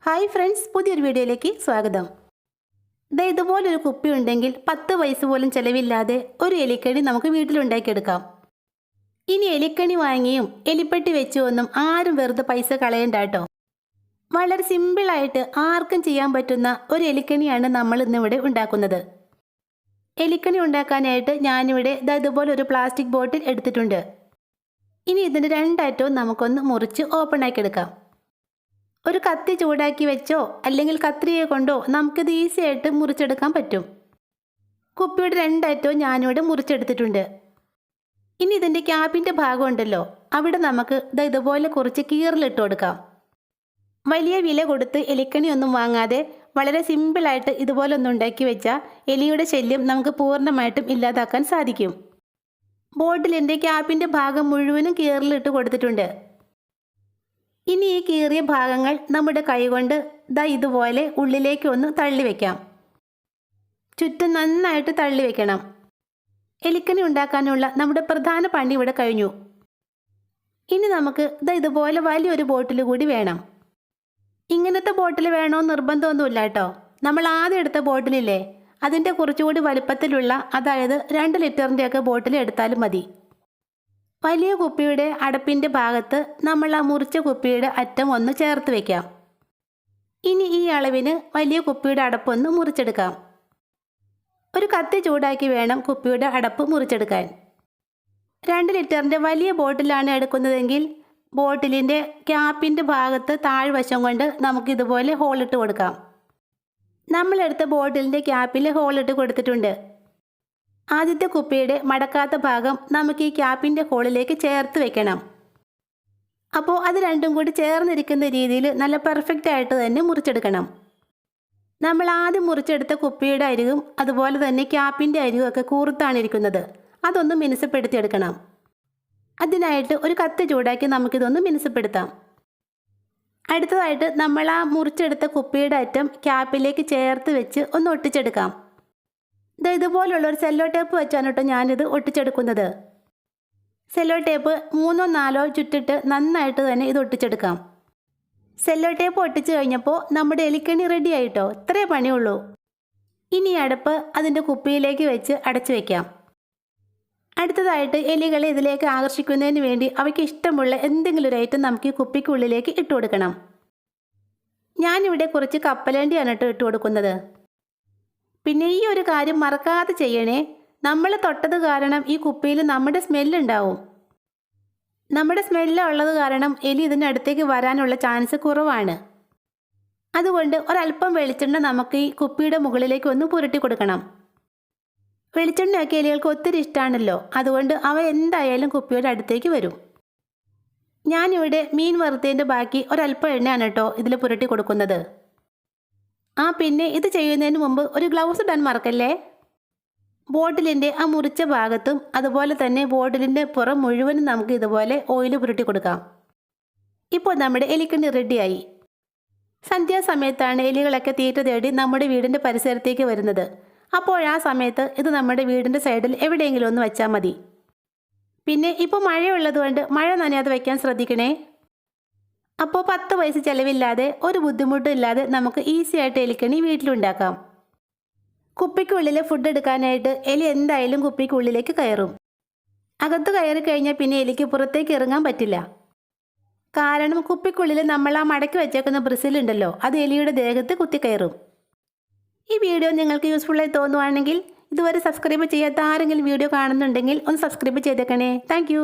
Hi friends, പുതിയൊരു വീഡിയോയിലേക്ക് സ്വാഗതം. ഇതുപോലൊരു കുപ്പി ഉണ്ടെങ്കിൽ 10 പൈസ പോലും ചിലവില്ലാതെ ഒരു എലിക്കണി നമുക്ക് വീട്ടിലുണ്ടാക്കിയെടുക്കാം. ഇനി എലിക്കണി വാങ്ങിയും എലിപ്പെട്ടി വെച്ചുമൊന്നും ആരും വെറുതെ പൈസ കളയണ്ട കേട്ടോ. വളരെ സിമ്പിളായിട്ട് ആർക്കും ചെയ്യാൻ പറ്റുന്ന ഒരു എലിക്കണിയാണ് നമ്മൾ ഇന്നിവിടെ ഉണ്ടാക്കുന്നത്. എലിക്കണി ഉണ്ടാക്കാനായിട്ട് ഞാനിവിടെ ഇതുപോലെ ഒരു പ്ലാസ്റ്റിക് ബോട്ടിൽ എടുത്തിട്ടുണ്ട്. ഇനി ഇതിൻ്റെ രണ്ടറ്റവും നമുക്കൊന്ന് മുറിച്ച് ഓപ്പൺ ആക്കി എടുക്കാം. ഒരു കത്തി ചൂടാക്കി വെച്ചോ അല്ലെങ്കിൽ കത്രിക കൊണ്ടോ നമുക്കിത് ഈസി ആയിട്ട് മുറിച്ചെടുക്കാൻ പറ്റും. കുപ്പിയുടെ രണ്ടറ്റവും ഞാനിവിടെ മുറിച്ചെടുത്തിട്ടുണ്ട്. ഇനി ഇതിൻ്റെ ക്യാപ്പിൻ്റെ ഭാഗം ഉണ്ടല്ലോ, അവിടെ നമുക്ക് ഇതുപോലെ കുറച്ച് കീറിലിട്ട് കൊടുക്കാം. വലിയ വില കൊടുത്ത് എലിക്കണിയൊന്നും വാങ്ങാതെ വളരെ സിമ്പിളായിട്ട് ഇതുപോലെ ഒന്ന് ഉണ്ടാക്കി വെച്ചാൽ എലിയുടെ ശല്യം നമുക്ക് പൂർണ്ണമായിട്ടും ഇല്ലാതാക്കാൻ സാധിക്കും. ബോട്ടിലിൻ്റെ ക്യാപ്പിൻ്റെ ഭാഗം മുഴുവനും കീറിലിട്ട് കൊടുത്തിട്ടുണ്ട്. ഇനി ഈ കീറിയ ഭാഗങ്ങൾ നമ്മുടെ കൈകൊണ്ട് ഇതുപോലെ ഉള്ളിലേക്ക് ഒന്ന് തള്ളി വയ്ക്കാം. ചുറ്റും നന്നായിട്ട് തള്ളി വയ്ക്കണം. എലിക്കണി ഉണ്ടാക്കാനുള്ള നമ്മുടെ പ്രധാന പണി ഇവിടെ കഴിഞ്ഞു. ഇനി നമുക്ക് ഇതുപോലെ വലിയൊരു ബോട്ടിൽ കൂടി വേണം. ഇങ്ങനത്തെ ബോട്ടിൽ വേണമെന്ന് നിർബന്ധമൊന്നുമില്ല കേട്ടോ. നമ്മൾ ആദ്യം എടുത്ത ബോട്ടിലില്ലേ, അതിൻ്റെ കുറച്ചുകൂടി വലുപ്പത്തിലുള്ള, അതായത് 2 ലിറ്ററിൻ്റെയൊക്കെ ബോട്ടിൽ എടുത്താലും മതി. വലിയ കുപ്പിയുടെ അടപ്പിൻ്റെ ഭാഗത്ത് നമ്മൾ ആ മുറിച്ച കുപ്പിയുടെ അറ്റം ഒന്ന് ചേർത്ത് വയ്ക്കാം. ഇനി ഈ അളവിന് വലിയ കുപ്പിയുടെ അടപ്പൊന്ന് മുറിച്ചെടുക്കാം. ഒരു കത്തി ചൂടാക്കി വേണം കുപ്പിയുടെ അടപ്പ് മുറിച്ചെടുക്കാൻ. 2 ലിറ്ററിൻ്റെ വലിയ ബോട്ടിലാണ് എടുക്കുന്നതെങ്കിൽ ബോട്ടിലിൻ്റെ ക്യാപ്പിൻ്റെ ഭാഗത്ത് താഴ്വശം കൊണ്ട് നമുക്കിതുപോലെ ഹോളിട്ട് കൊടുക്കാം. നമ്മളെടുത്ത ബോട്ടിലിൻ്റെ ക്യാപ്പിൽ ഹോളിട്ട് കൊടുത്തിട്ടുണ്ട്. ആദ്യത്തെ കുപ്പിയുടെ മടക്കാത്ത ഭാഗം നമുക്ക് ഈ ക്യാപ്പിൻ്റെ ഹോളിലേക്ക് ചേർത്ത് വെക്കണം. അപ്പോൾ അത് രണ്ടും കൂടി ചേർന്നിരിക്കുന്ന രീതിയിൽ നല്ല പെർഫെക്റ്റ് ആയിട്ട് തന്നെ മുറിച്ചെടുക്കണം. നമ്മൾ ആദ്യം മുറിച്ചെടുത്ത കുപ്പിയുടെ അരികും അതുപോലെ തന്നെ ക്യാപ്പിൻ്റെ അരികും ഒക്കെ കൂർത്താണ് ഇരിക്കുന്നത്. അതൊന്ന് മിനുസപ്പെടുത്തിയെടുക്കണം. അതിനായിട്ട് ഒരു കത്തി ചൂടാക്കി നമുക്കിതൊന്ന് മിനുസപ്പെടുത്താം. അടുത്തതായിട്ട് നമ്മൾ ആ മുറിച്ചെടുത്ത കുപ്പിയുടെ അറ്റം ക്യാപ്പിലേക്ക് ചേർത്ത് വെച്ച് ഒന്ന് ഒട്ടിച്ചെടുക്കാം. ഇതുപോലുള്ള ഒരു സെല്ലോ ടേപ്പ് വെച്ചാണ് കേട്ടോ ഞാനിത് ഒട്ടിച്ചെടുക്കുന്നത്. സെല്ലോ ടേപ്പ് 3ഓ 4ഓ ചുറ്റിട്ട് നന്നായിട്ട് തന്നെ ഇത് ഒട്ടിച്ചെടുക്കാം. സെല്ലോ ടേപ്പ് ഒട്ടിച്ച് കഴിഞ്ഞപ്പോൾ നമ്മുടെ എലിക്കണി റെഡി ആയിട്ടോ. ഇത്രേ പണിയുള്ളൂ. ഇനി അടപ്പ് അതിൻ്റെ കുപ്പിയിലേക്ക് വെച്ച് അടച്ചു വയ്ക്കാം. അടുത്തതായിട്ട് എലികളെ ഇതിലേക്ക് ആകർഷിക്കുന്നതിന് വേണ്ടി അവയ്ക്ക് ഇഷ്ടമുള്ള എന്തെങ്കിലും ഒരു ഐറ്റം നമുക്ക് ഈ കുപ്പിക്കുള്ളിലേക്ക് ഇട്ട് കൊടുക്കണം. ഞാനിവിടെ കുറച്ച് കപ്പലണ്ടിയാണ് കേട്ടോ ഇട്ട് കൊടുക്കുന്നത്. പിന്നെ ഈ ഒരു കാര്യം മറക്കാതെ ചെയ്യണേ. നമ്മൾ തൊട്ടത് കാരണം ഈ കുപ്പിയിൽ നമ്മുടെ സ്മെല്ലുണ്ടാവും. നമ്മുടെ സ്മെല്ല് ഉള്ളത് കാരണം എലി ഇതിനടുത്തേക്ക് വരാനുള്ള ചാൻസ് കുറവാണ്. അതുകൊണ്ട് ഒരല്പം വെളിച്ചെണ്ണ നമുക്ക് ഈ കുപ്പിയുടെ മുകളിലേക്ക് ഒന്ന് പുരട്ടി കൊടുക്കണം. വെളിച്ചെണ്ണയൊക്കെ എലികൾക്ക് ഒത്തിരി ഇഷ്ടമാണല്ലോ. അതുകൊണ്ട് അവ എന്തായാലും കുപ്പിയുടെ അടുത്തേക്ക് വരും. ഞാനിവിടെ മീൻ വറുത്തതിൻ്റെ ബാക്കി ഒരല്പം എണ്ണയാണ് കേട്ടോ ഇതിൽ പുരട്ടി കൊടുക്കുന്നത്. പിന്നെ ഇത് ചെയ്യുന്നതിന് മുമ്പ് ഒരു ഗ്ലൗസ് ഇടാൻ മറക്കല്ലേ. ബോട്ടിലിൻ്റെ ആ മുറിച്ച ഭാഗത്തും അതുപോലെ തന്നെ ബോട്ടിലിൻ്റെ പുറം മുഴുവനും നമുക്ക് ഇതുപോലെ ഓയിൽ പുരട്ടി കൊടുക്കാം. ഇപ്പോൾ നമ്മുടെ എലിക്കണി റെഡിയായി. സന്ധ്യാസമയത്താണ് എലികളൊക്കെ തീറ്റ തേടി നമ്മുടെ വീടിൻ്റെ പരിസരത്തേക്ക് വരുന്നത്. അപ്പോൾ ആ സമയത്ത് ഇത് നമ്മുടെ വീടിൻ്റെ സൈഡിൽ എവിടെയെങ്കിലും ഒന്ന് വെച്ചാൽ മതി. പിന്നെ ഇപ്പോൾ മഴയുള്ളതുകൊണ്ട് മഴ നനയാതെ വയ്ക്കാൻ ശ്രദ്ധിക്കണേ. അപ്പോൾ 10 പൈസ ചിലവില്ലാതെ ഒരു ബുദ്ധിമുട്ടും ഇല്ലാതെ നമുക്ക് ഈസി ആയിട്ട് എലിക്കണി വീട്ടിലുണ്ടാക്കാം. കുപ്പിക്കുള്ളിൽ ഫുഡ് എടുക്കാനായിട്ട് എലി എന്തായാലും കുപ്പിക്കുള്ളിലേക്ക് കയറും. അകത്ത് കയറി കഴിഞ്ഞാൽ പിന്നെ എലിക്ക് പുറത്തേക്ക് ഇറങ്ങാൻ പറ്റില്ല. കാരണം കുപ്പിക്കുള്ളിൽ നമ്മൾ ആ മടക്കി വെച്ചേക്കുന്ന ബ്രിസിലുണ്ടല്ലോ, അത് എലിയുടെ ദേഹത്ത് കുത്തിക്കയറും. ഈ വീഡിയോ നിങ്ങൾക്ക് യൂസ്ഫുള്ളായി തോന്നുവാണെങ്കിൽ ഇതുവരെ സബ്സ്ക്രൈബ് ചെയ്യാത്ത ആരെങ്കിലും വീഡിയോ കാണുന്നുണ്ടെങ്കിൽ ഒന്ന് സബ്സ്ക്രൈബ് ചെയ്തേക്കണേ. താങ്ക്